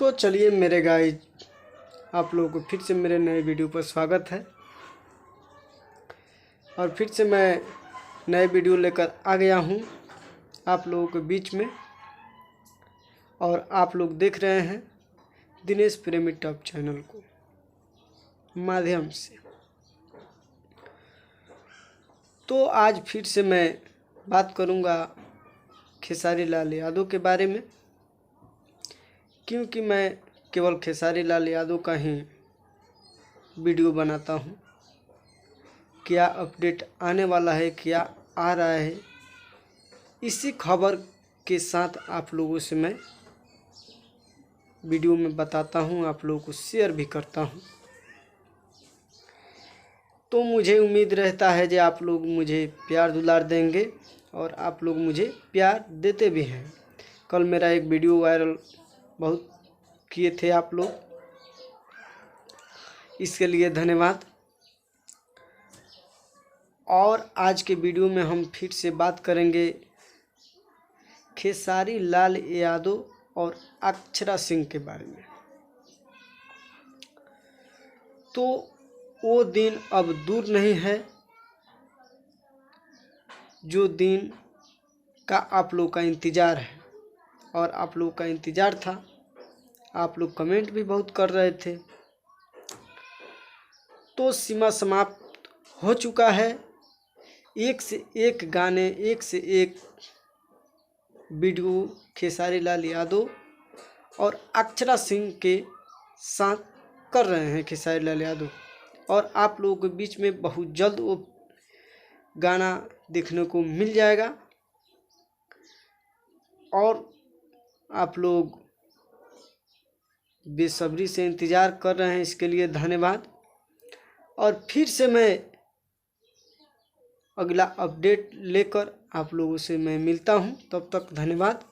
तो चलिए मेरे गाइस, आप लोगों को फिर से मेरे नए वीडियो पर स्वागत है। और फिर से मैं नए वीडियो लेकर आ गया हूँ आप लोगों के बीच में। और आप लोग देख रहे हैं दिनेश प्रेमी टॉप चैनल को माध्यम से। तो आज फिर से मैं बात करूँगा खेसारी लाल यादव के बारे में, क्योंकि मैं केवल खेसारी लाल यादव का ही वीडियो बनाता हूँ। क्या अपडेट आने वाला है, क्या आ रहा है, इसी खबर के साथ आप लोगों से मैं वीडियो में बताता हूँ, आप लोगों को शेयर भी करता हूँ। तो मुझे उम्मीद रहता है कि आप लोग मुझे प्यार दुलार देंगे और आप लोग मुझे प्यार देते भी हैं। कल मेरा एक वीडियो वायरल बहुत किए थे आप लोग, इसके लिए धन्यवाद। और आज के वीडियो में हम फिर से बात करेंगे खेसारी लाल यादव और अक्षरा सिंह के बारे में। तो वो दिन अब दूर नहीं है जो दिन का आप लोग का इंतज़ार है, और आप लोग का इंतज़ार था। आप लोग कमेंट भी बहुत कर रहे थे। तो सीमा समाप्त हो चुका है। एक से एक गाने, एक से एक वीडियो खेसारी लाल यादव और अक्षरा सिंह के साथ कर रहे हैं खेसारी लाल यादव। और आप लोगों के बीच में बहुत जल्द वो गाना देखने को मिल जाएगा। और आप लोग बेसब्री से इंतज़ार कर रहे हैं, इसके लिए धन्यवाद। और फिर से मैं अगला अपडेट लेकर आप लोगों से मैं मिलता हूं। तब तक धन्यवाद।